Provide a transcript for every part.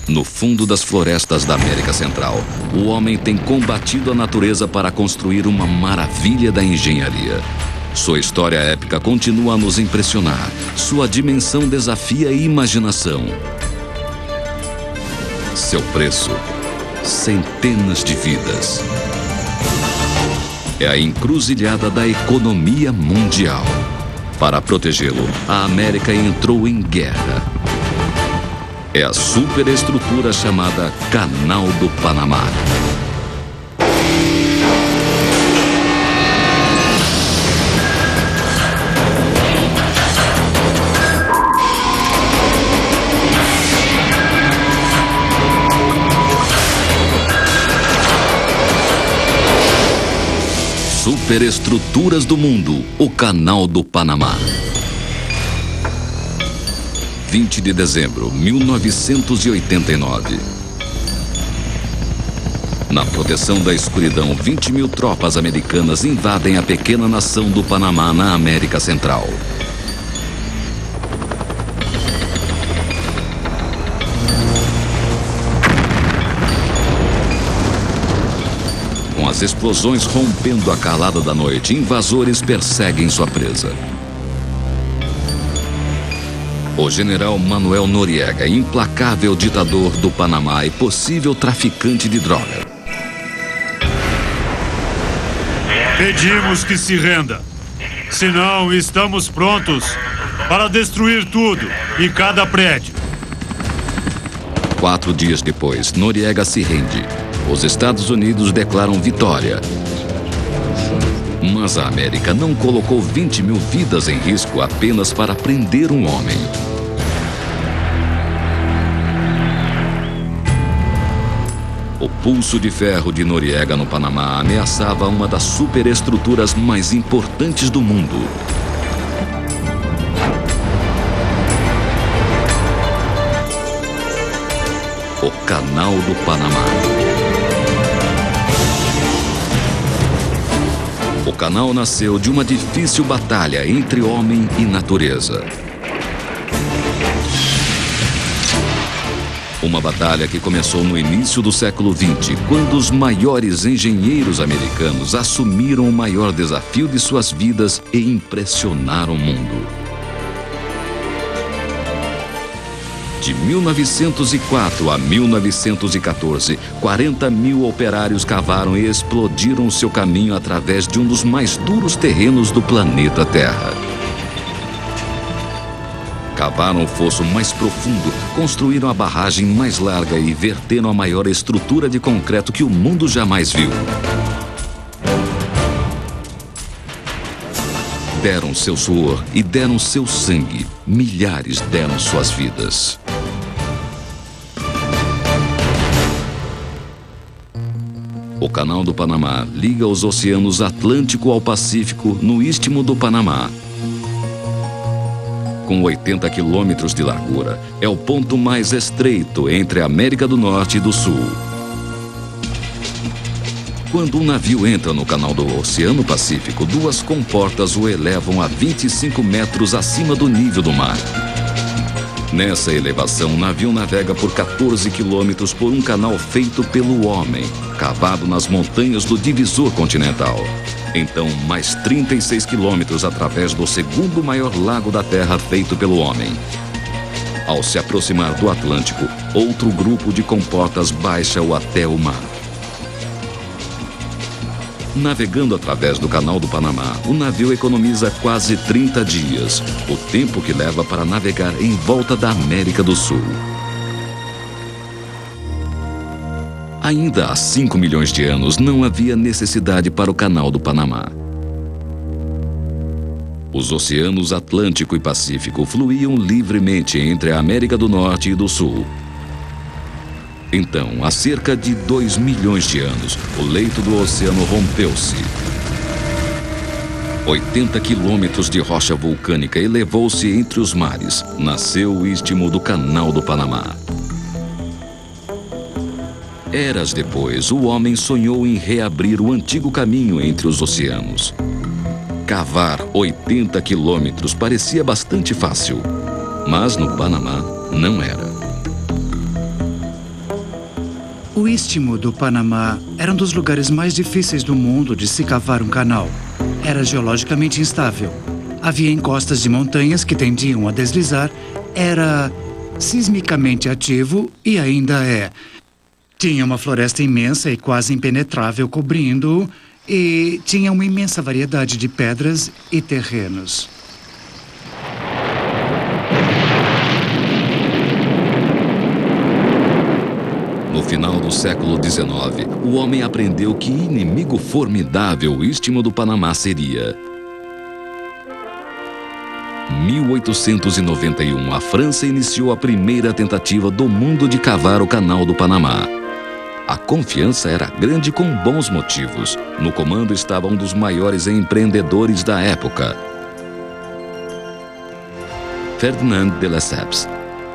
No fundo das florestas da América Central, o homem tem combatido a natureza para construir uma maravilha da engenharia. Sua história épica continua a nos impressionar. Sua dimensão desafia a imaginação. Seu preço: centenas de vidas. É a encruzilhada da economia mundial. Para protegê-lo, a América entrou em guerra. É a superestrutura chamada Canal do Panamá. Superestruturas do mundo, o Canal do Panamá. 20 de dezembro, 1989. Na proteção da escuridão, 20.000 tropas americanas invadem a pequena nação do Panamá na América Central. Com as explosões rompendo a calada da noite, invasores perseguem sua presa. O general Manuel Noriega, implacável ditador do Panamá e possível traficante de droga. Pedimos que se renda. Senão, estamos prontos para destruir tudo e cada prédio. 4 dias depois, Noriega se rende. Os Estados Unidos declaram vitória. Mas a América não colocou 20.000 vidas em risco apenas para prender um homem. O pulso de ferro de Noriega no Panamá ameaçava uma das superestruturas mais importantes do mundo. O Canal do Panamá. O canal nasceu de uma difícil batalha entre homem e natureza. Uma batalha que começou no início do século XX, quando os maiores engenheiros americanos assumiram o maior desafio de suas vidas e impressionaram o mundo. De 1904 a 1914, 40.000 operários cavaram e explodiram o seu caminho através de um dos mais duros terrenos do planeta Terra. Cavaram o fosso mais profundo, construíram a barragem mais larga e verteram a maior estrutura de concreto que o mundo jamais viu. Deram seu suor e deram seu sangue. Milhares deram suas vidas. O Canal do Panamá liga os oceanos Atlântico ao Pacífico no Istmo do Panamá. Com 80 quilômetros de largura, é o ponto mais estreito entre a América do Norte e do Sul. Quando um navio entra no canal do Oceano Pacífico, 2 comportas o elevam a 25 metros acima do nível do mar. Nessa elevação, o navio navega por 14 quilômetros por um canal feito pelo homem, cavado nas montanhas do divisor continental. Então, mais 36 quilômetros através do segundo maior lago da Terra feito pelo homem. Ao se aproximar do Atlântico, outro grupo de comportas baixa-o até o mar. Navegando através do Canal do Panamá, o navio economiza quase 30 dias, o tempo que leva para navegar em volta da América do Sul. Ainda há 5 milhões de anos não havia necessidade para o Canal do Panamá. Os oceanos Atlântico e Pacífico fluíam livremente entre a América do Norte e do Sul. Então, há cerca de 2 milhões de anos, o leito do oceano rompeu-se. 80 quilômetros de rocha vulcânica elevou-se entre os mares. Nasceu o istmo do Canal do Panamá. Eras depois, o homem sonhou em reabrir o antigo caminho entre os oceanos. Cavar 80 quilômetros parecia bastante fácil, mas no Panamá não era. O Istmo do Panamá era um dos lugares mais difíceis do mundo de se cavar um canal. Era geologicamente instável. Havia encostas de montanhas que tendiam a deslizar. Era sismicamente ativo e ainda é. Tinha uma floresta imensa e quase impenetrável cobrindo-o e tinha uma imensa variedade de pedras e terrenos. No final do século XIX, o homem aprendeu que inimigo formidável o Istmo do Panamá seria. 1891, a França iniciou a primeira tentativa do mundo de cavar o Canal do Panamá. A confiança era grande com bons motivos. No comando estava um dos maiores empreendedores da época, Ferdinand de Lesseps.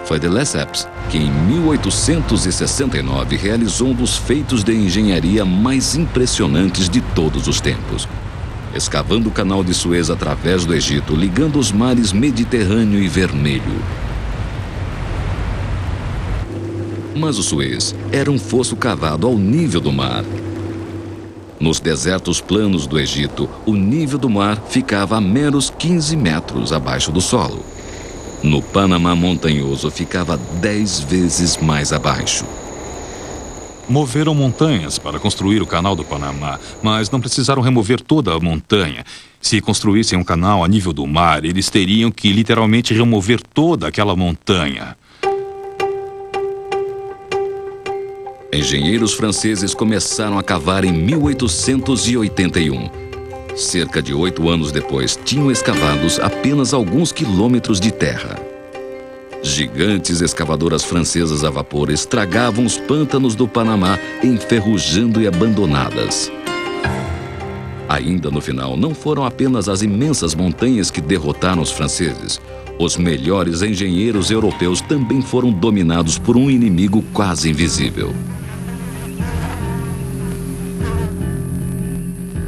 Foi de Lesseps que, em 1869, realizou um dos feitos de engenharia mais impressionantes de todos os tempos. Escavando o canal de Suez através do Egito, ligando os mares Mediterrâneo e Vermelho. Mas o Suez era um fosso cavado ao nível do mar. Nos desertos planos do Egito, o nível do mar ficava a meros 15 metros abaixo do solo. No Panamá montanhoso, ficava 10 vezes mais abaixo. Moveram montanhas para construir o Canal do Panamá, mas não precisaram remover toda a montanha. Se construíssem um canal a nível do mar, eles teriam que literalmente remover toda aquela montanha. Engenheiros franceses começaram a cavar em 1881. Cerca de 8 anos depois, tinham escavados apenas alguns quilômetros de terra. Gigantes escavadoras francesas a vapor estragavam os pântanos do Panamá, enferrujando e abandonadas. Ainda no final, não foram apenas as imensas montanhas que derrotaram os franceses. Os melhores engenheiros europeus também foram dominados por um inimigo quase invisível.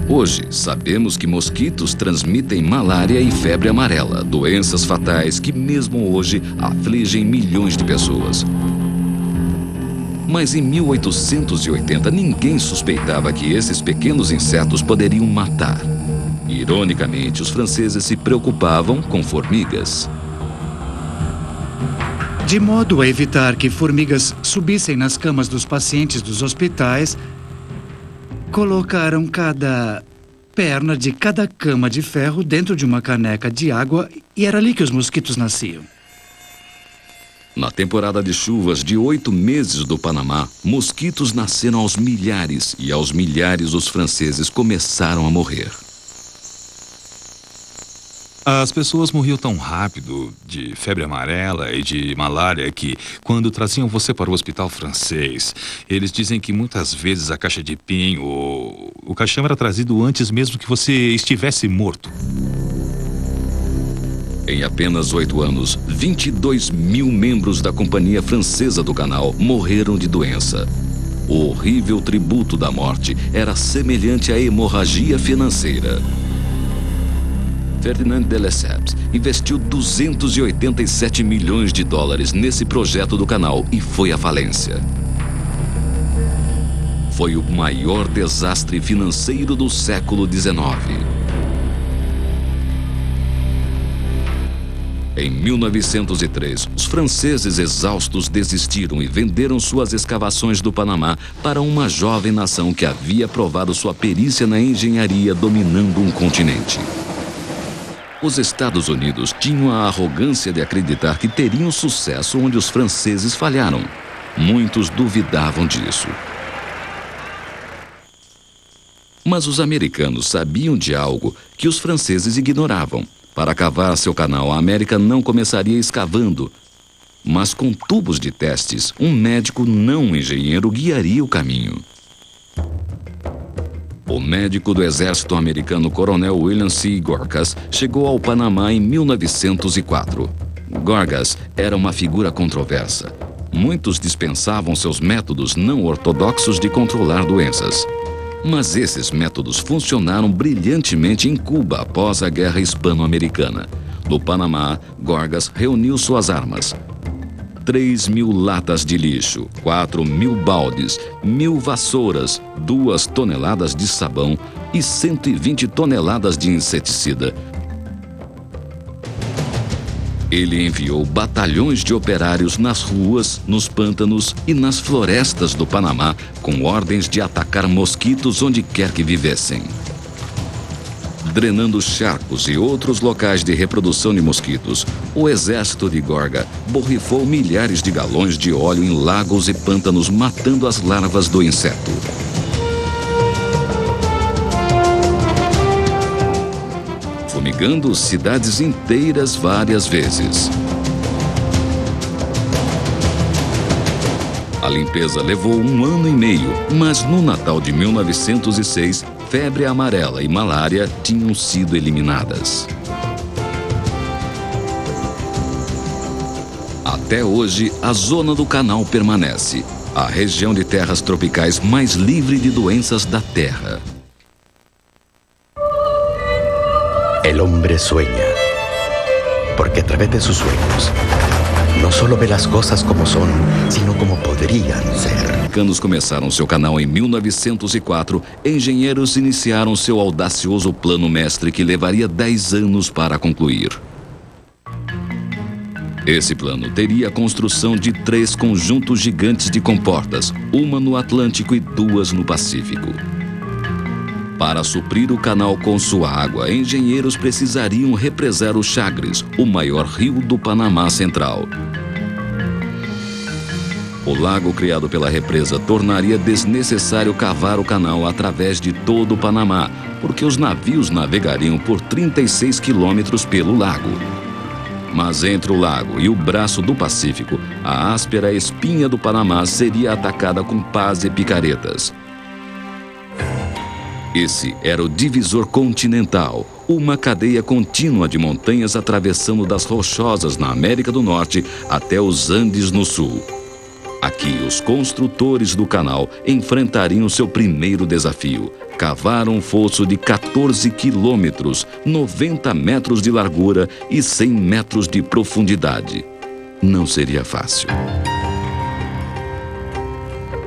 Hoje, sabemos que mosquitos transmitem malária e febre amarela, doenças fatais que mesmo hoje afligem milhões de pessoas. Mas em 1880, ninguém suspeitava que esses pequenos insetos poderiam matar. Ironicamente, os franceses se preocupavam com formigas. De modo a evitar que formigas subissem nas camas dos pacientes dos hospitais, colocaram cada perna de cada cama de ferro dentro de uma caneca de água e era ali que os mosquitos nasciam. Na temporada de chuvas de 8 meses do Panamá, mosquitos nasceram aos milhares e aos milhares os franceses começaram a morrer. As pessoas morriam tão rápido de febre amarela e de malária que, quando traziam você para o hospital francês, eles dizem que muitas vezes a caixa de pinho ou o caixão era trazido antes mesmo que você estivesse morto. Em apenas 8 anos, 22 mil membros da Companhia Francesa do Canal morreram de doença. O horrível tributo da morte era semelhante à hemorragia financeira. Ferdinand de Lesseps investiu 287 milhões de dólares nesse projeto do canal e foi à falência. Foi o maior desastre financeiro do século XIX. Em 1903, os franceses exaustos desistiram e venderam suas escavações do Panamá para uma jovem nação que havia provado sua perícia na engenharia dominando um continente. Os Estados Unidos tinham a arrogância de acreditar que teriam sucesso onde os franceses falharam. Muitos duvidavam disso. Mas os americanos sabiam de algo que os franceses ignoravam. Para cavar seu canal, a América não começaria escavando, mas com tubos de testes, um médico não engenheiro guiaria o caminho. O médico do exército americano Coronel William C. Gorgas chegou ao Panamá em 1904. Gorgas era uma figura controversa. Muitos dispensavam seus métodos não ortodoxos de controlar doenças. Mas esses métodos funcionaram brilhantemente em Cuba após a Guerra Hispano-Americana. No Panamá, Gorgas reuniu suas armas. 3.000 latas de lixo, 4.000 baldes, 1.000 vassouras, 2 toneladas de sabão e 120 toneladas de inseticida. Ele enviou batalhões de operários nas ruas, nos pântanos e nas florestas do Panamá, com ordens de atacar mosquitos onde quer que vivessem. Drenando charcos e outros locais de reprodução de mosquitos, o exército de Gorga borrifou milhares de galões de óleo em lagos e pântanos, matando as larvas do inseto. Fumigando cidades inteiras várias vezes. A limpeza levou 1 ano e meio, mas no Natal de 1906, febre amarela e malária tinham sido eliminadas. Até hoje, a zona do canal permanece, a região de terras tropicais mais livre de doenças da Terra. El hombre sueña, porque a través de sus sueños no solo ve las cosas como son, sino como podrían ser. Americanos começaram seu canal em 1904, engenheiros iniciaram seu audacioso plano mestre que levaria 10 anos para concluir. Esse plano teria a construção de 3 conjuntos gigantes de comportas, uma no Atlântico e 2 no Pacífico. Para suprir o canal com sua água, engenheiros precisariam represar o Chagres, o maior rio do Panamá Central. O lago criado pela represa tornaria desnecessário cavar o canal através de todo o Panamá, porque os navios navegariam por 36 quilômetros pelo lago. Mas entre o lago e o braço do Pacífico, a áspera espinha do Panamá seria atacada com pás e picaretas. Esse era o divisor continental, uma cadeia contínua de montanhas atravessando das Rochosas na América do Norte até os Andes no sul. Aqui, os construtores do canal enfrentariam seu primeiro desafio. Cavar um fosso de 14 quilômetros, 90 metros de largura e 100 metros de profundidade. Não seria fácil.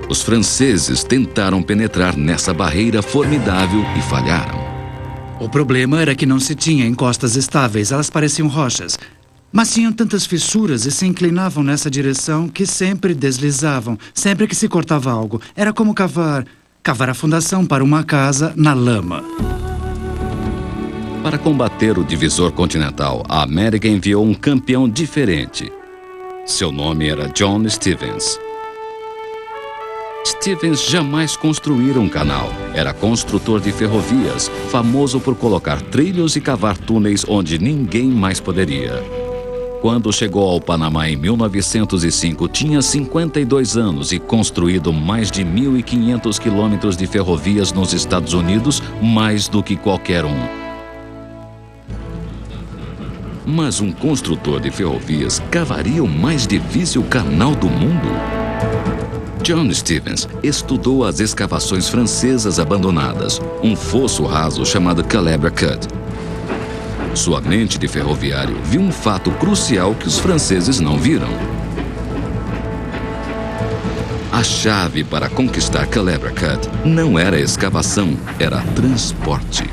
Os franceses tentaram penetrar nessa barreira formidável e falharam. O problema era que não se tinha encostas estáveis, elas pareciam rochas. Mas tinham tantas fissuras e se inclinavam nessa direção que sempre deslizavam, sempre que se cortava algo. Era como cavar a fundação para uma casa na lama. Para combater o divisor continental, a América enviou um campeão diferente. Seu nome era John Stevens. Stevens jamais construíra um canal. Era construtor de ferrovias, famoso por colocar trilhos e cavar túneis onde ninguém mais poderia. Quando chegou ao Panamá em 1905, tinha 52 anos e construído mais de 1.500 quilômetros de ferrovias nos Estados Unidos, mais do que qualquer um. Mas um construtor de ferrovias cavaria o mais difícil canal do mundo? John Stevens estudou as escavações francesas abandonadas, um fosso raso chamado Calebra Cut. Sua mente de ferroviário viu um fato crucial que os franceses não viram. A chave para conquistar Calebra Cut não era escavação, era transporte.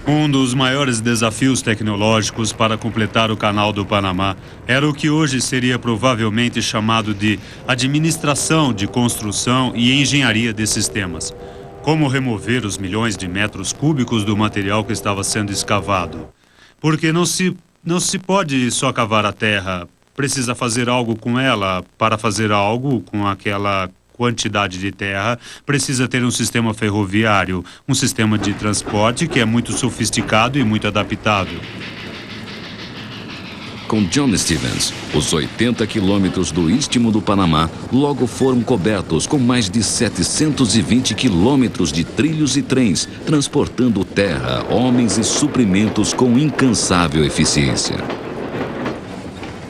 Um dos maiores desafios tecnológicos para completar o Canal do Panamá era o que hoje seria provavelmente chamado de administração de construção e engenharia de sistemas. Como remover os milhões de metros cúbicos do material que estava sendo escavado? Porque não se pode só cavar a terra, precisa fazer algo com ela. Para fazer algo com aquela quantidade de terra, precisa ter um sistema ferroviário, um sistema de transporte que é muito sofisticado e muito adaptado. Com John Stevens, os 80 quilômetros do Istmo do Panamá logo foram cobertos com mais de 720 quilômetros de trilhos e trens, transportando terra, homens e suprimentos com incansável eficiência.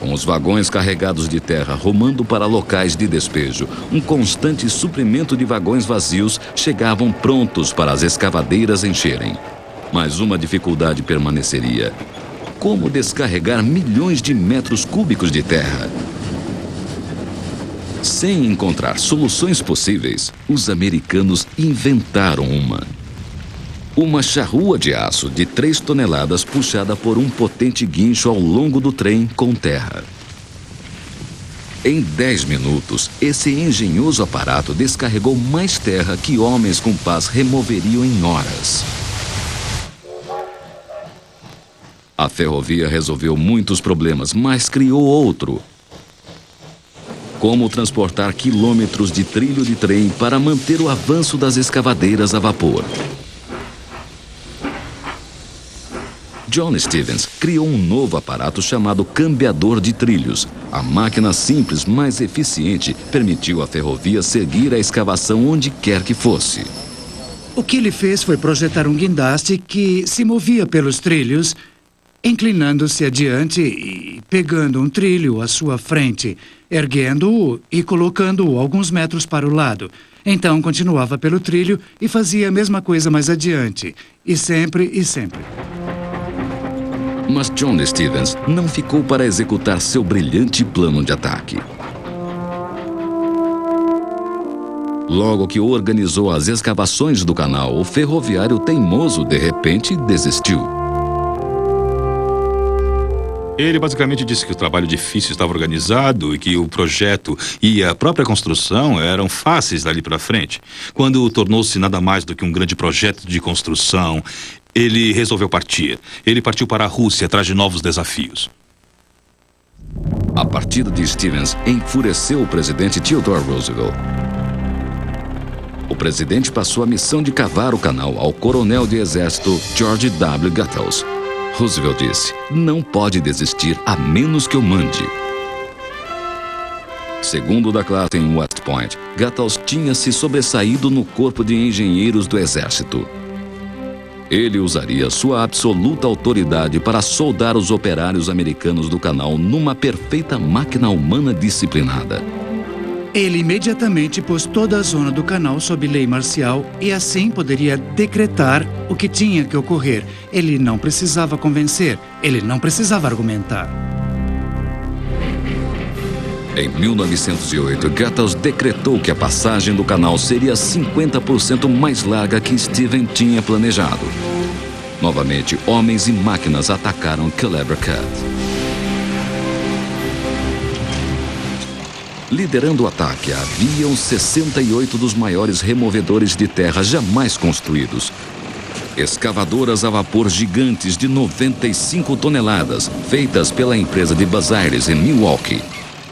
Com os vagões carregados de terra rumando para locais de despejo, um constante suprimento de vagões vazios chegavam prontos para as escavadeiras encherem. Mas uma dificuldade permaneceria. como descarregar milhões de metros cúbicos de terra. Sem encontrar soluções possíveis, os americanos inventaram uma charrua de aço de 3 toneladas puxada por um potente guincho ao longo do trem com terra. Em 10 minutos, esse engenhoso aparato descarregou mais terra que homens com pás removeriam em horas. A ferrovia resolveu muitos problemas, mas criou outro. Como transportar quilômetros de trilho de trem para manter o avanço das escavadeiras a vapor. John Stevens criou um novo aparato chamado cambiador de trilhos. A máquina simples, mas eficiente, permitiu à ferrovia seguir a escavação onde quer que fosse. O que ele fez foi projetar um guindaste que se movia pelos trilhos, inclinando-se adiante e pegando um trilho à sua frente, erguendo-o e colocando-o alguns metros para o lado. Então continuava pelo trilho e fazia a mesma coisa mais adiante, e sempre e sempre. Mas John Stevens não ficou para executar seu brilhante plano de ataque. Logo que organizou as escavações do canal, o ferroviário teimoso de repente desistiu. Ele basicamente disse que o trabalho difícil estava organizado e que o projeto e a própria construção eram fáceis dali para frente. Quando tornou-se nada mais do que um grande projeto de construção, ele resolveu partir. Ele partiu para a Rússia atrás de novos desafios. A partida de Stevens enfureceu o presidente Theodore Roosevelt. O presidente passou a missão de cavar o canal ao coronel de exército George W. Guttels. Roosevelt disse: "Não pode desistir a menos que eu mande." Segundo da classe em West Point, Guttels tinha se sobressaído no corpo de engenheiros do exército. Ele usaria sua absoluta autoridade para soldar os operários americanos do canal numa perfeita máquina humana disciplinada. Ele imediatamente pôs toda a zona do canal sob lei marcial e assim poderia decretar o que tinha que ocorrer. Ele não precisava convencer, ele não precisava argumentar. Em 1908, Guttels decretou que a passagem do canal seria 50% mais larga que Stevens tinha planejado. Novamente, homens e máquinas atacaram Culebra Cut. Liderando o ataque, haviam 68 dos maiores removedores de terra jamais construídos. Escavadoras a vapor gigantes de 95 toneladas, feitas pela empresa de Buzz Ayres em Milwaukee.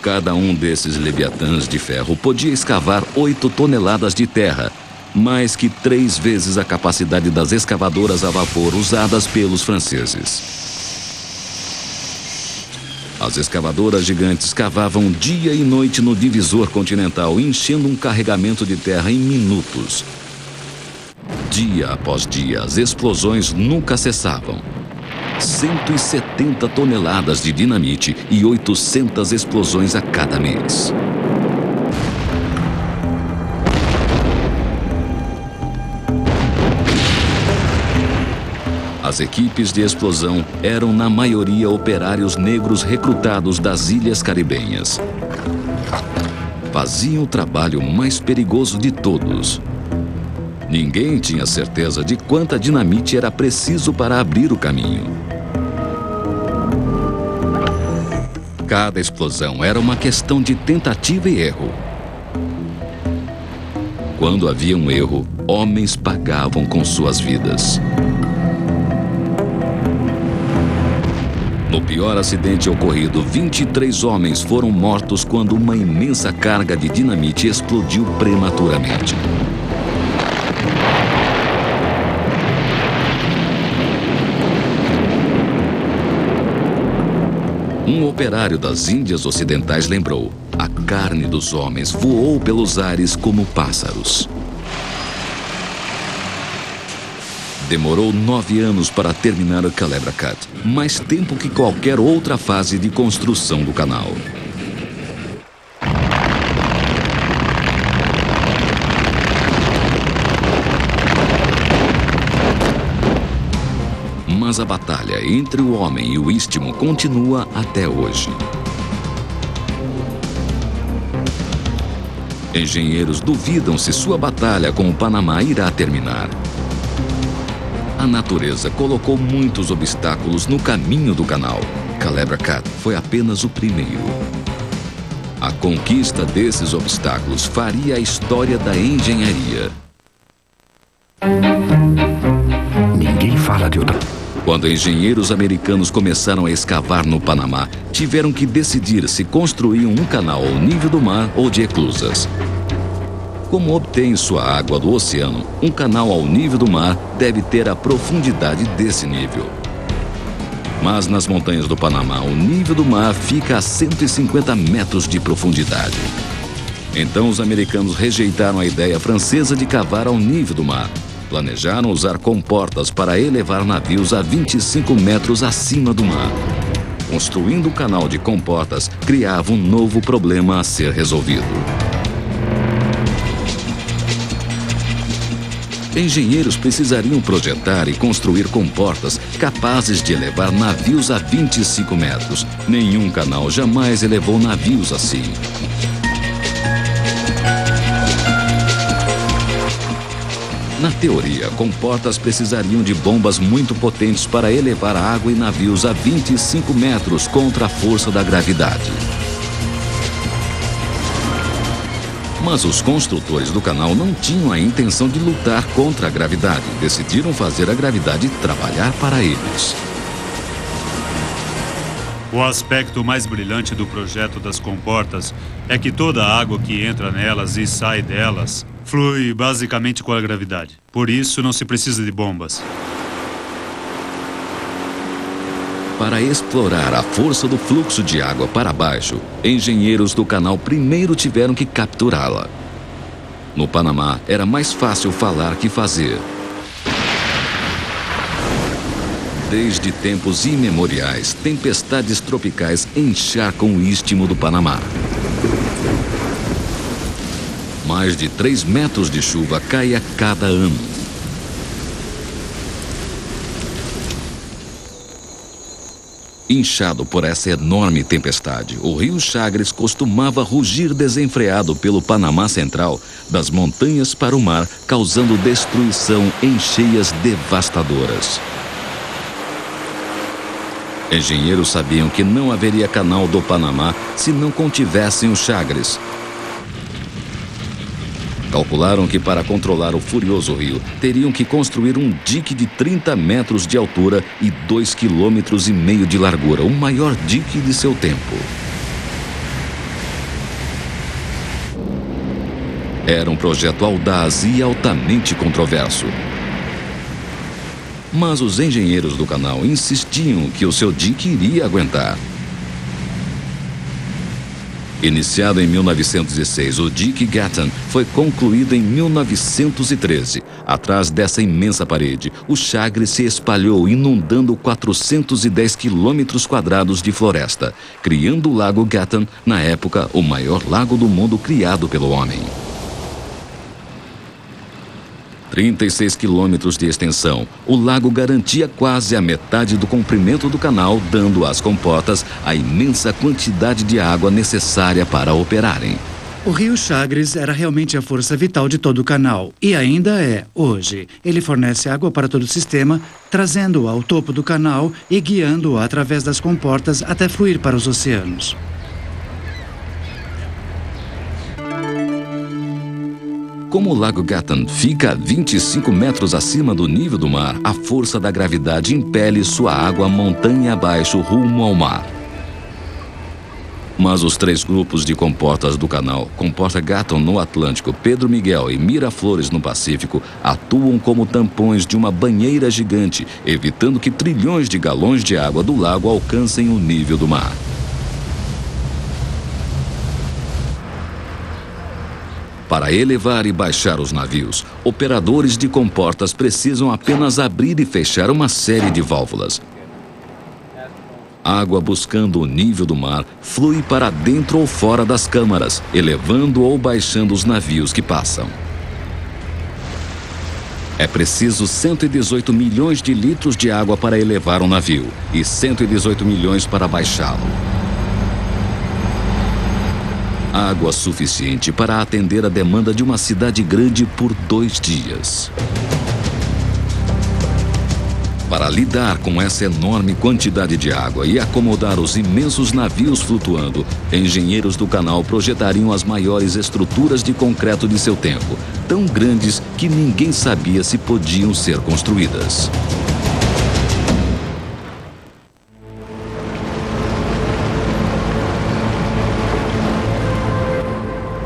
Cada um desses leviatãs de ferro podia escavar 8 toneladas de terra, mais que 3 vezes a capacidade das escavadoras a vapor usadas pelos franceses. As escavadoras gigantes cavavam dia e noite no divisor continental, enchendo um carregamento de terra em minutos. Dia após dia, as explosões nunca cessavam. 170 toneladas de dinamite e 800 explosões a cada mês. As equipes de explosão eram, na maioria, operários negros recrutados das ilhas caribenhas. Faziam o trabalho mais perigoso de todos. Ninguém tinha certeza de quanta dinamite era preciso para abrir o caminho. Cada explosão era uma questão de tentativa e erro. Quando havia um erro, homens pagavam com suas vidas. No pior acidente ocorrido, 23 homens foram mortos quando uma imensa carga de dinamite explodiu prematuramente. Um operário das Índias Ocidentais lembrou: a carne dos homens voou pelos ares como pássaros. Demorou 9 anos para terminar o Culebra Cut, mais tempo que qualquer outra fase de construção do canal. Mas a batalha entre o homem e o istmo continua até hoje. Engenheiros duvidam se sua batalha com o Panamá irá terminar. A natureza colocou muitos obstáculos no caminho do canal. Culebra Cat foi apenas o primeiro. A conquista desses obstáculos faria a história da engenharia. Ninguém fala de outra. Quando engenheiros americanos começaram a escavar no Panamá, tiveram que decidir se construíam um canal ao nível do mar ou de eclusas. Como obtém sua água do oceano, um canal ao nível do mar deve ter a profundidade desse nível. Mas nas montanhas do Panamá, o nível do mar fica a 150 metros de profundidade. Então os americanos rejeitaram a ideia francesa de cavar ao nível do mar. Planejaram usar comportas para elevar navios a 25 metros acima do mar. Construindo um canal de comportas, criava um novo problema a ser resolvido. Engenheiros precisariam projetar e construir comportas capazes de elevar navios a 25 metros. Nenhum canal jamais elevou navios assim. Na teoria, comportas precisariam de bombas muito potentes para elevar água e navios a 25 metros contra a força da gravidade. Mas os construtores do canal não tinham a intenção de lutar contra a gravidade. Decidiram fazer a gravidade trabalhar para eles. O aspecto mais brilhante do projeto das comportas é que toda a água que entra nelas e sai delas flui basicamente com a gravidade. Por isso, não se precisa de bombas. Para explorar a força do fluxo de água para baixo, engenheiros do canal primeiro tiveram que capturá-la. No Panamá, era mais fácil falar que fazer. Desde tempos imemoriais, tempestades tropicais encharcam o istmo do Panamá. Mais de 3 metros de chuva cai a cada ano. Inchado por essa enorme tempestade, o rio Chagres costumava rugir desenfreado pelo Panamá Central, das montanhas para o mar, causando destruição em cheias devastadoras. Engenheiros sabiam que não haveria canal do Panamá se não contivessem o Chagres. Calcularam que para controlar o furioso rio, teriam que construir um dique de 30 metros de altura e 2,5 quilômetros de largura, o maior dique de seu tempo. Era um projeto audaz e altamente controverso. Mas os engenheiros do canal insistiam que o seu dique iria aguentar. Iniciado em 1906, o dique Gatton foi concluído em 1913. Atrás dessa imensa parede, o Chagres se espalhou, inundando 410 quilômetros quadrados de floresta, criando o Lago Gatton, na época, o maior lago do mundo criado pelo homem. 36 quilômetros de extensão, o lago garantia quase a metade do comprimento do canal, dando às comportas a imensa quantidade de água necessária para operarem. O rio Chagres era realmente a força vital de todo o canal, e ainda é, hoje. Ele fornece água para todo o sistema, trazendo-o ao topo do canal e guiando-o através das comportas até fluir para os oceanos. Como o Lago Gatton fica a 25 metros acima do nível do mar, a força da gravidade impele sua água montanha abaixo rumo ao mar. Mas os 3 grupos de comportas do canal, Comporta Gatton no Atlântico, Pedro Miguel e Miraflores no Pacífico, atuam como tampões de uma banheira gigante, evitando que trilhões de galões de água do lago alcancem o nível do mar. Para elevar e baixar os navios, operadores de comportas precisam apenas abrir e fechar uma série de válvulas. Água buscando o nível do mar flui para dentro ou fora das câmaras, elevando ou baixando os navios que passam. É preciso 118 milhões de litros de água para elevar um navio e 118 milhões para baixá-lo. Água suficiente para atender a demanda de uma cidade grande por 2 dias. Para lidar com essa enorme quantidade de água e acomodar os imensos navios flutuando, engenheiros do canal projetariam as maiores estruturas de concreto de seu tempo, tão grandes que ninguém sabia se podiam ser construídas.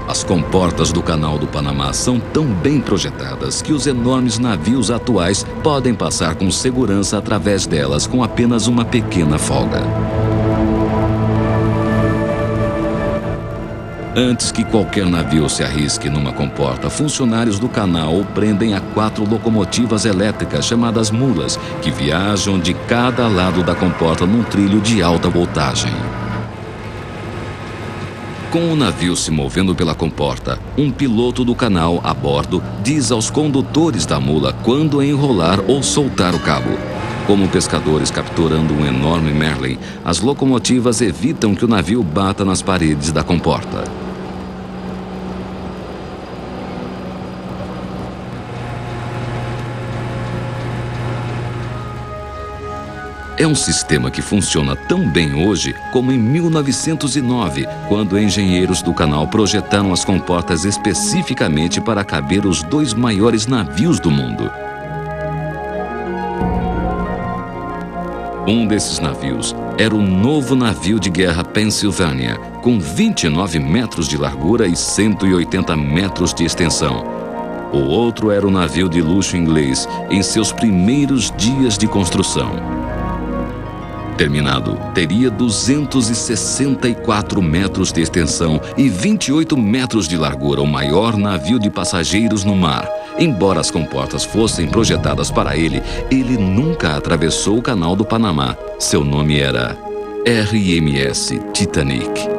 As comportas do Canal do Panamá são tão bem projetadas que os enormes navios atuais podem passar com segurança através delas com apenas uma pequena folga. Antes que qualquer navio se arrisque numa comporta, funcionários do canal o prendem a 4 locomotivas elétricas chamadas mulas, que viajam de cada lado da comporta num trilho de alta voltagem. Com o navio se movendo pela comporta, um piloto do canal a bordo diz aos condutores da mula quando enrolar ou soltar o cabo. Como pescadores capturando um enorme merlin, as locomotivas evitam que o navio bata nas paredes da comporta. É um sistema que funciona tão bem hoje como em 1909, quando engenheiros do canal projetaram as comportas especificamente para caber os 2 maiores navios do mundo. Um desses navios era o novo navio de guerra Pennsylvania, com 29 metros de largura e 180 metros de extensão. O outro era o navio de luxo inglês, em seus primeiros dias de construção. Terminado, teria 264 metros de extensão e 28 metros de largura, o maior navio de passageiros no mar. Embora as comportas fossem projetadas para ele, ele nunca atravessou o Canal do Panamá. Seu nome era RMS Titanic.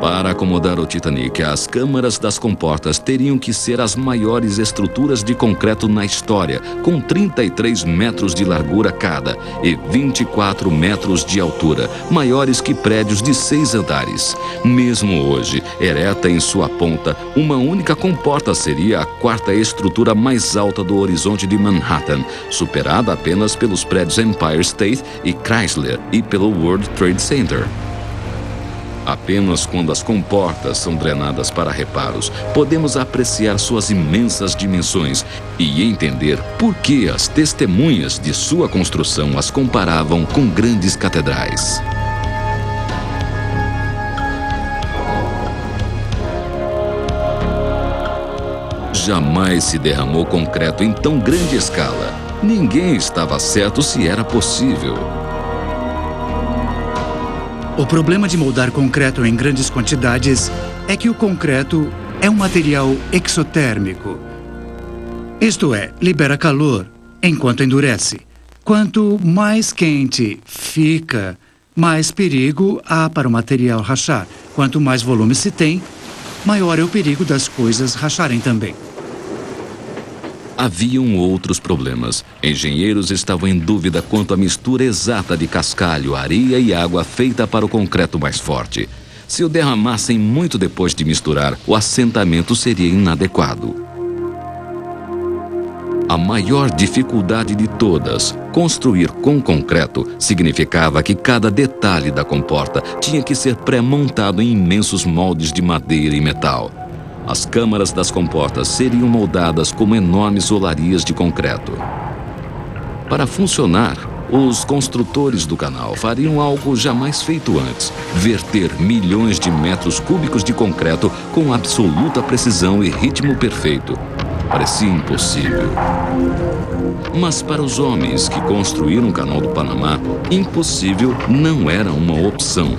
Para acomodar o Titanic, as câmaras das comportas teriam que ser as maiores estruturas de concreto na história, com 33 metros de largura cada e 24 metros de altura, maiores que prédios de 6 andares. Mesmo hoje, ereta em sua ponta, uma única comporta seria a 4ª estrutura mais alta do horizonte de Manhattan, superada apenas pelos prédios Empire State e Chrysler e pelo World Trade Center. Apenas quando as comportas são drenadas para reparos, podemos apreciar suas imensas dimensões e entender por que as testemunhas de sua construção as comparavam com grandes catedrais. Jamais se derramou concreto em tão grande escala. Ninguém estava certo se era possível. O problema de moldar concreto em grandes quantidades é que o concreto é um material exotérmico. Isto é, libera calor enquanto endurece. Quanto mais quente fica, mais perigo há para o material rachar. Quanto mais volume se tem, maior é o perigo das coisas racharem também. Haviam outros problemas. Engenheiros estavam em dúvida quanto à mistura exata de cascalho, areia e água feita para o concreto mais forte. Se o derramassem muito depois de misturar, o assentamento seria inadequado. A maior dificuldade de todas, construir com concreto, significava que cada detalhe da comporta tinha que ser pré-montado em imensos moldes de madeira e metal. As câmaras das comportas seriam moldadas como enormes olarias de concreto. Para funcionar, os construtores do canal fariam algo jamais feito antes: verter milhões de metros cúbicos de concreto com absoluta precisão e ritmo perfeito. Parecia impossível. Mas para os homens que construíram o Canal do Panamá, impossível não era uma opção.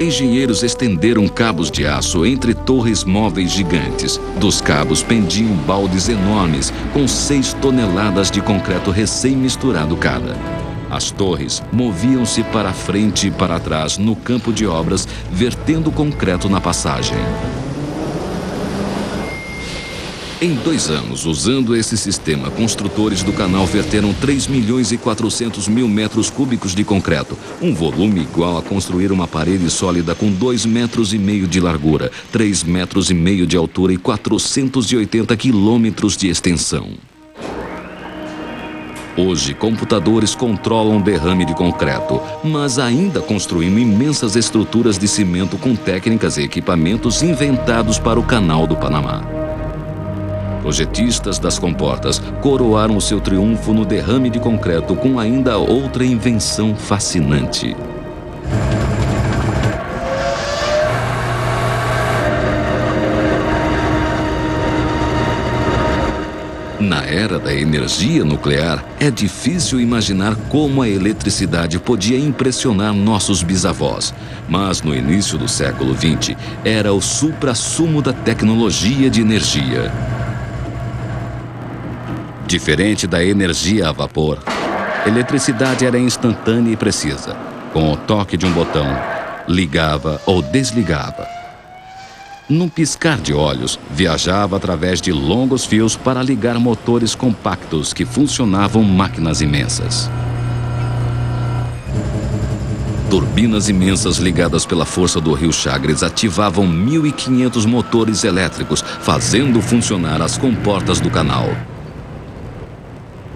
Engenheiros estenderam cabos de aço entre torres móveis gigantes. Dos cabos pendiam baldes enormes, com 6 toneladas de concreto recém-misturado cada. As torres moviam-se para frente e para trás no campo de obras, vertendo concreto na passagem. Em 2 anos, usando esse sistema, construtores do canal verteram 3.400.000 metros cúbicos de concreto, um volume igual a construir uma parede sólida com 2,5 metros de largura, 3,5 metros de altura e 480 quilômetros de extensão. Hoje, computadores controlam o derrame de concreto, mas ainda construímos imensas estruturas de cimento com técnicas e equipamentos inventados para o Canal do Panamá. Projetistas das comportas coroaram seu triunfo no derrame de concreto com ainda outra invenção fascinante. Na era da energia nuclear, é difícil imaginar como a eletricidade podia impressionar nossos bisavós. Mas no início do século XX, era o suprassumo da tecnologia de energia. Diferente da energia a vapor, eletricidade era instantânea e precisa. Com o toque de um botão, ligava ou desligava. Num piscar de olhos, viajava através de longos fios para ligar motores compactos que funcionavam máquinas imensas. Turbinas imensas ligadas pela força do rio Chagres ativavam 1.500 motores elétricos, fazendo funcionar as comportas do canal.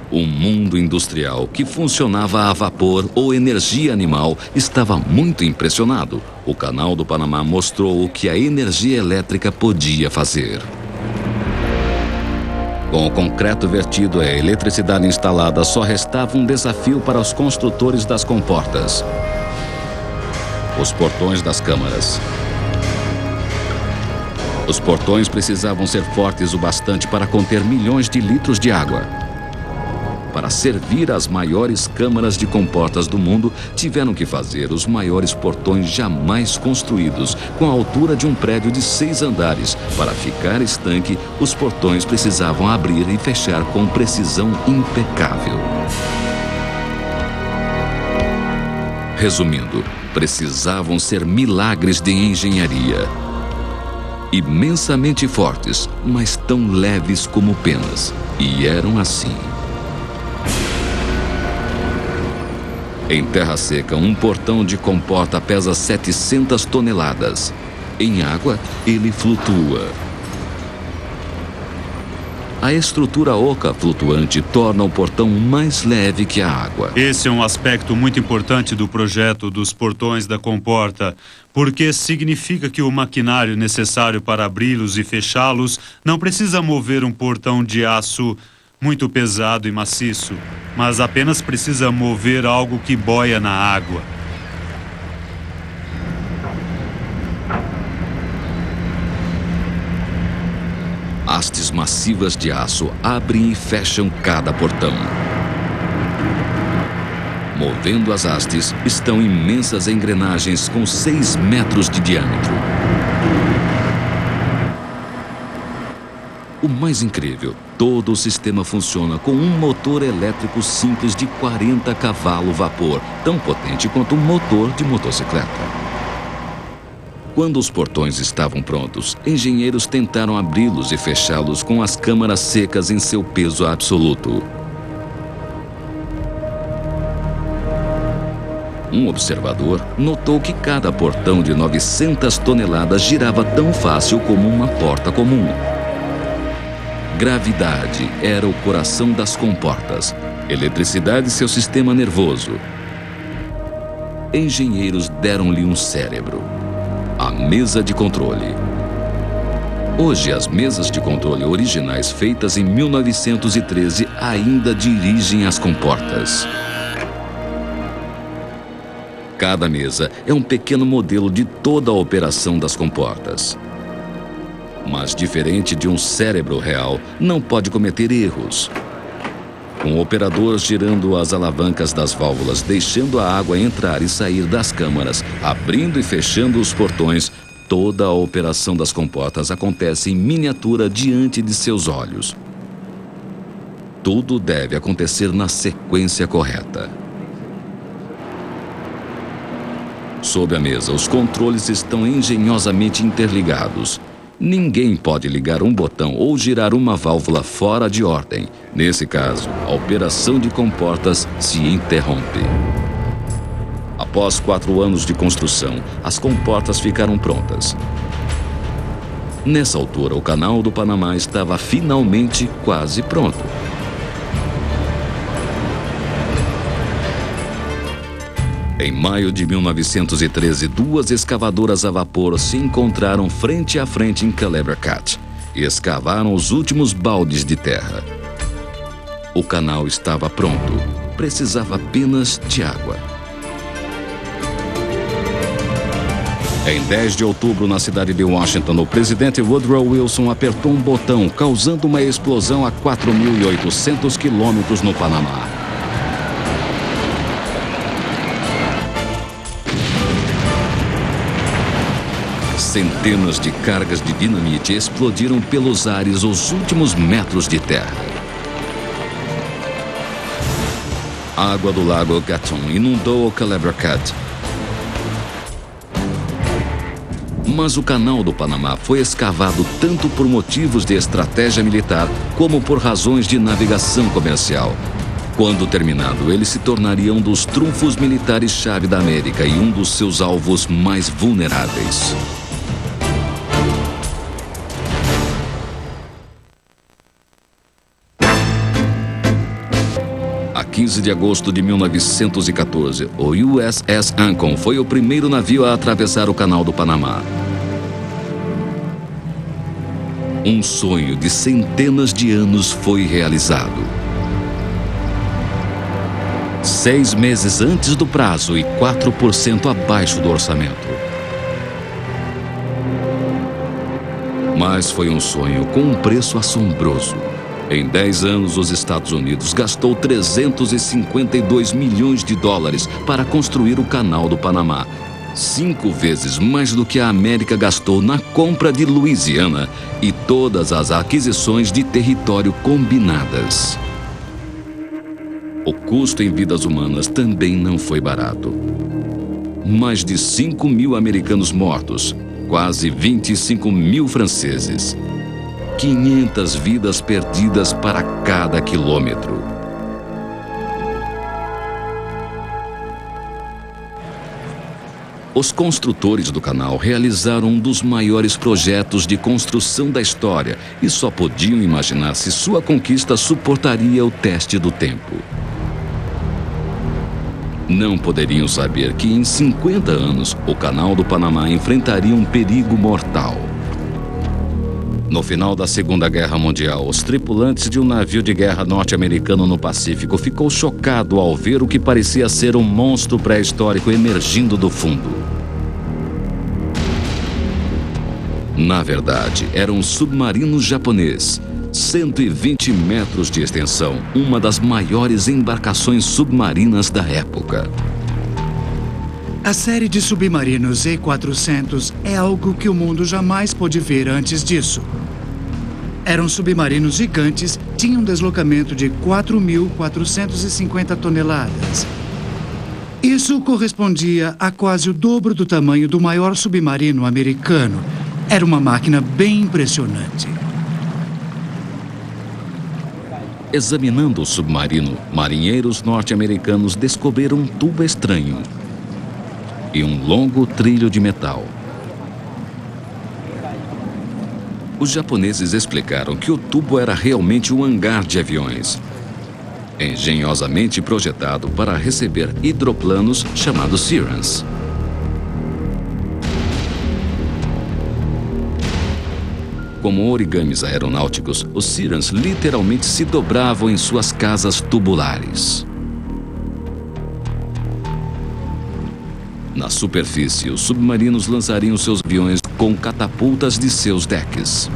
O mundo industrial, que funcionava a vapor ou energia animal, estava muito impressionado. O Canal do Panamá mostrou o que a energia elétrica podia fazer. Com o concreto vertido e a eletricidade instalada, só restava um desafio para os construtores das comportas: os portões das câmaras. Os portões precisavam ser fortes o bastante para conter milhões de litros de água. Para servir as maiores câmaras de comportas do mundo, tiveram que fazer os maiores portões jamais construídos, com a altura de um prédio de 6 andares. Para ficar estanque, os portões precisavam abrir e fechar com precisão impecável. Resumindo, precisavam ser milagres de engenharia. Imensamente fortes, mas tão leves como penas. E eram assim. Em terra seca, um portão de comporta pesa 700 toneladas. Em água, ele flutua. A estrutura oca flutuante torna o portão mais leve que a água. Esse é um aspecto muito importante do projeto dos portões da comporta, porque significa que o maquinário necessário para abri-los e fechá-los não precisa mover um portão de aço muito pesado e maciço, mas apenas precisa mover algo que boia na água. Hastes massivas de aço abrem e fecham cada portão. Movendo as hastes estão imensas engrenagens com 6 metros de diâmetro. O mais incrível, todo o sistema funciona com um motor elétrico simples de 40 cavalos vapor, tão potente quanto um motor de motocicleta. Quando os portões estavam prontos, engenheiros tentaram abri-los e fechá-los com as câmaras secas em seu peso absoluto. Um observador notou que cada portão de 900 toneladas girava tão fácil como uma porta comum. Gravidade era o coração das comportas, eletricidade seu sistema nervoso. Engenheiros deram-lhe um cérebro: a mesa de controle. Hoje, as mesas de controle originais feitas em 1913 ainda dirigem as comportas. Cada mesa é um pequeno modelo de toda a operação das comportas. Mas, diferente de um cérebro real, não pode cometer erros. Com o operador girando as alavancas das válvulas, deixando a água entrar e sair das câmaras, abrindo e fechando os portões, toda a operação das comportas acontece em miniatura diante de seus olhos. Tudo deve acontecer na sequência correta. Sob a mesa, os controles estão engenhosamente interligados. Ninguém pode ligar um botão ou girar uma válvula fora de ordem. Nesse caso, a operação de comportas se interrompe. Após 4 anos de construção, as comportas ficaram prontas. Nessa altura, o Canal do Panamá estava finalmente quase pronto. Em maio de 1913, 2 escavadoras a vapor se encontraram frente a frente em Culebra Cat e escavaram os últimos baldes de terra. O canal estava pronto, precisava apenas de água. Em 10 de outubro, na cidade de Washington, o presidente Woodrow Wilson apertou um botão, causando uma explosão a 4.800 quilômetros no Panamá. Centenas de cargas de dinamite explodiram pelos ares os últimos metros de terra. A água do lago Gatun inundou o Culebra Cat. Mas o Canal do Panamá foi escavado tanto por motivos de estratégia militar como por razões de navegação comercial. Quando terminado, ele se tornaria um dos trunfos militares-chave da América e um dos seus alvos mais vulneráveis. A 15 de agosto de 1914, o USS Ancon foi o primeiro navio a atravessar o Canal do Panamá. Um sonho de centenas de anos foi realizado. 6 meses antes do prazo e 4% abaixo do orçamento. Mas foi um sonho com um preço assombroso. Em 10 anos, os Estados Unidos gastou 352 milhões de dólares para construir o Canal do Panamá. 5 vezes mais do que a América gastou na compra de Louisiana e todas as aquisições de território combinadas. O custo em vidas humanas também não foi barato. Mais de 5 mil americanos mortos, quase 25 mil franceses. 500 vidas perdidas para cada quilômetro. Os construtores do canal realizaram um dos maiores projetos de construção da história e só podiam imaginar se sua conquista suportaria o teste do tempo. Não poderiam saber que em 50 anos o Canal do Panamá enfrentaria um perigo mortal. No final da Segunda Guerra Mundial, os tripulantes de um navio de guerra norte-americano no Pacífico ficou chocado ao ver o que parecia ser um monstro pré-histórico emergindo do fundo. Na verdade, era um submarino japonês, 120 metros de extensão, uma das maiores embarcações submarinas da época. A série de submarinos E-400 é algo que o mundo jamais pôde ver antes disso. Eram submarinos gigantes, tinham um deslocamento de 4.450 toneladas. Isso correspondia a quase o dobro do tamanho do maior submarino americano. Era uma máquina bem impressionante. Examinando o submarino, marinheiros norte-americanos descobriram um tubo estranho e um longo trilho de metal. Os japoneses explicaram que o tubo era realmente um hangar de aviões, engenhosamente projetado para receber hidroplanos chamados Sirens. Como origamis aeronáuticos, os Sirens literalmente se dobravam em suas casas tubulares. Na superfície, os submarinos lançariam seus aviões com catapultas de seus decks.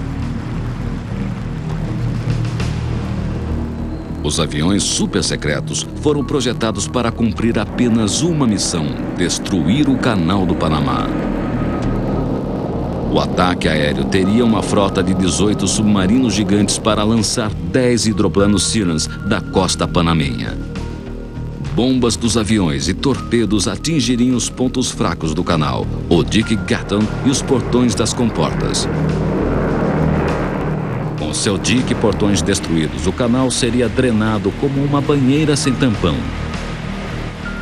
Os aviões supersecretos foram projetados para cumprir apenas uma missão: destruir o Canal do Panamá. O ataque aéreo teria uma frota de 18 submarinos gigantes para lançar 10 hidroplanos Sirens da costa panamenha. Bombas dos aviões e torpedos atingiriam os pontos fracos do canal, o dique Gatun e os portões das comportas. Com seu dique e portões destruídos, o canal seria drenado como uma banheira sem tampão,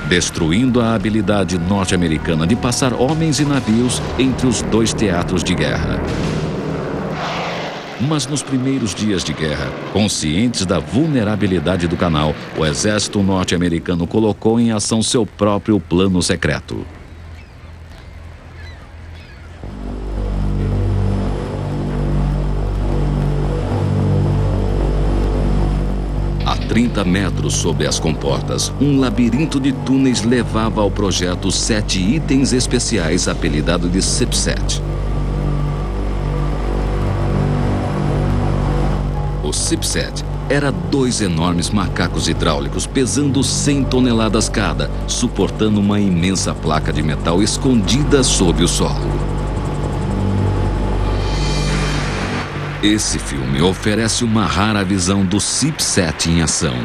destruindo a habilidade norte-americana de passar homens e navios entre os dois teatros de guerra. Mas nos primeiros dias de guerra, conscientes da vulnerabilidade do canal, o exército norte-americano colocou em ação seu próprio plano secreto. A 30 metros sob as comportas, um labirinto de túneis levava ao projeto 7 itens especiais apelidado de CIP-7. O CIP-7 era 2 enormes macacos hidráulicos pesando 100 toneladas cada, suportando uma imensa placa de metal escondida sob o solo. Esse filme oferece uma rara visão do CIP-7 em ação.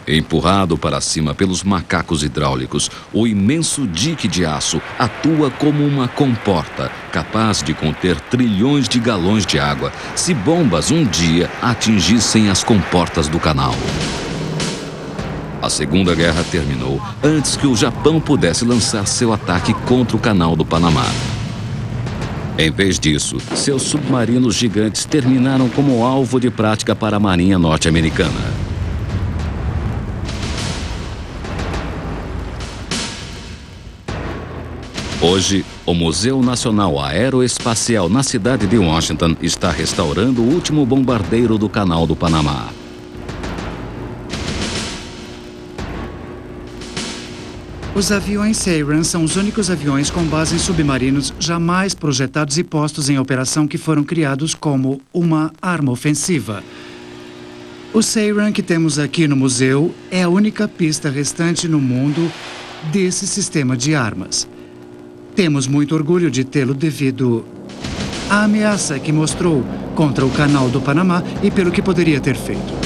Empurrado para cima pelos macacos hidráulicos, o imenso dique de aço atua como uma comporta, capaz de conter trilhões de galões de água se bombas um dia atingissem as comportas do canal. A Segunda Guerra terminou antes que o Japão pudesse lançar seu ataque contra o Canal do Panamá. Em vez disso, seus submarinos gigantes terminaram como alvo de prática para a Marinha norte-americana. Hoje, o Museu Nacional Aeroespacial na cidade de Washington está restaurando o último bombardeiro do Canal do Panamá. Os aviões Seiran são os únicos aviões com base em submarinos jamais projetados e postos em operação que foram criados como uma arma ofensiva. O Seiran que temos aqui no museu é a única pista restante no mundo desse sistema de armas. Temos muito orgulho de tê-lo devido à ameaça que mostrou contra o Canal do Panamá e pelo que poderia ter feito.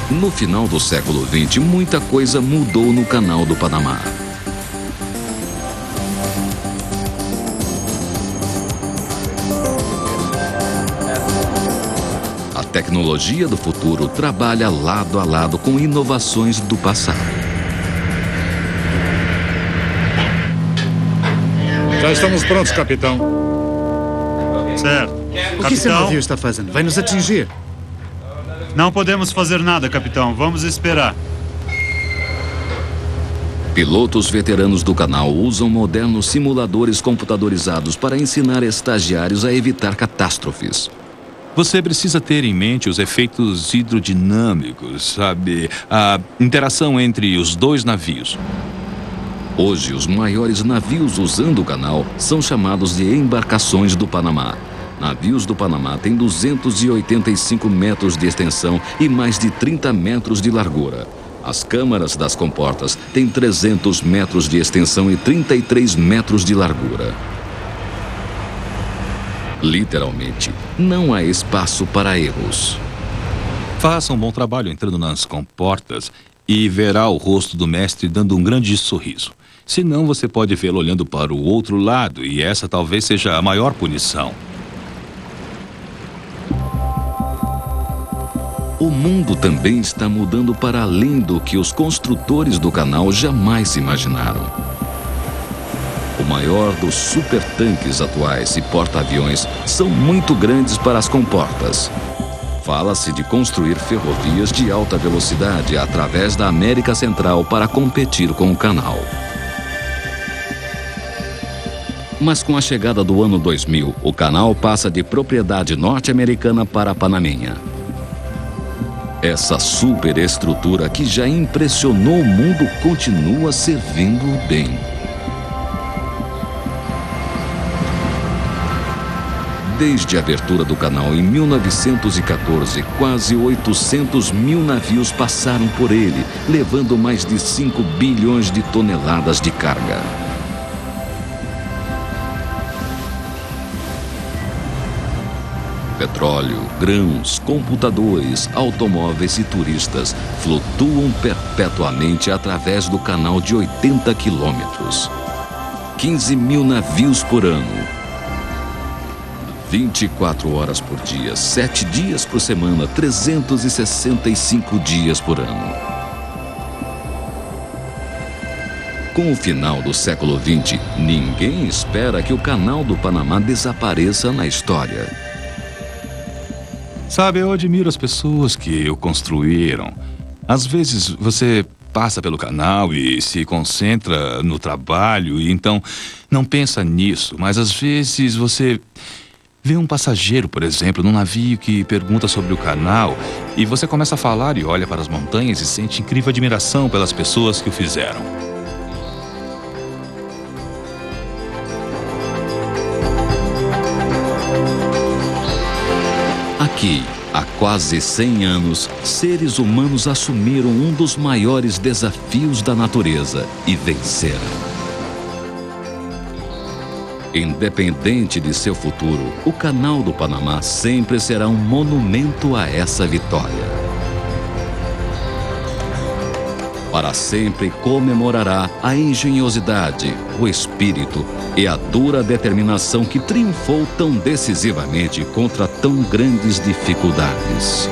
No final do século XX, muita coisa mudou no Canal do Panamá. A tecnologia do futuro trabalha lado a lado com inovações do passado. Já estamos prontos, capitão. Certo. O que seu navio está fazendo? Vai nos atingir. Não podemos fazer nada, capitão. Vamos esperar. Pilotos veteranos do canal usam modernos simuladores computadorizados para ensinar estagiários a evitar catástrofes. Você precisa ter em mente os efeitos hidrodinâmicos, sabe? A interação entre os dois navios. Hoje, os maiores navios usando o canal são chamados de embarcações do Panamá. Navios do Panamá têm 285 metros de extensão e mais de 30 metros de largura. As câmaras das comportas têm 300 metros de extensão e 33 metros de largura. Literalmente, não há espaço para erros. Faça um bom trabalho entrando nas comportas e verá o rosto do mestre dando um grande sorriso. Senão, você pode vê-lo olhando para o outro lado e essa talvez seja a maior punição. O mundo também está mudando para além do que os construtores do canal jamais imaginaram. O maior dos supertanques atuais e porta-aviões são muito grandes para as comportas. Fala-se de construir ferrovias de alta velocidade através da América Central para competir com o canal. Mas com a chegada do ano 2000, o canal passa de propriedade norte-americana para panamenha. Essa superestrutura que já impressionou o mundo continua servindo bem. Desde a abertura do canal em 1914, quase 800 mil navios passaram por ele, levando mais de 5 bilhões de toneladas de carga. Petróleo, grãos, computadores, automóveis e turistas flutuam perpetuamente através do canal de 80 quilômetros. 15 mil navios por ano. 24 horas por dia, 7 dias por semana, 365 dias por ano. Com o final do século XX, ninguém espera que o Canal do Panamá desapareça na história. Sabe, eu admiro as pessoas que o construíram. Às vezes você passa pelo canal e se concentra no trabalho e então não pensa nisso, mas às vezes você vê um passageiro, por exemplo, num navio que pergunta sobre o canal e você começa a falar e olha para as montanhas e sente incrível admiração pelas pessoas que o fizeram. Aqui, há quase 100 anos, seres humanos assumiram um dos maiores desafios da natureza e venceram. Independente de seu futuro, o Canal do Panamá sempre será um monumento a essa vitória. Para sempre comemorará a engenhosidade, o espírito e a dura determinação que triunfou tão decisivamente contra tão grandes dificuldades.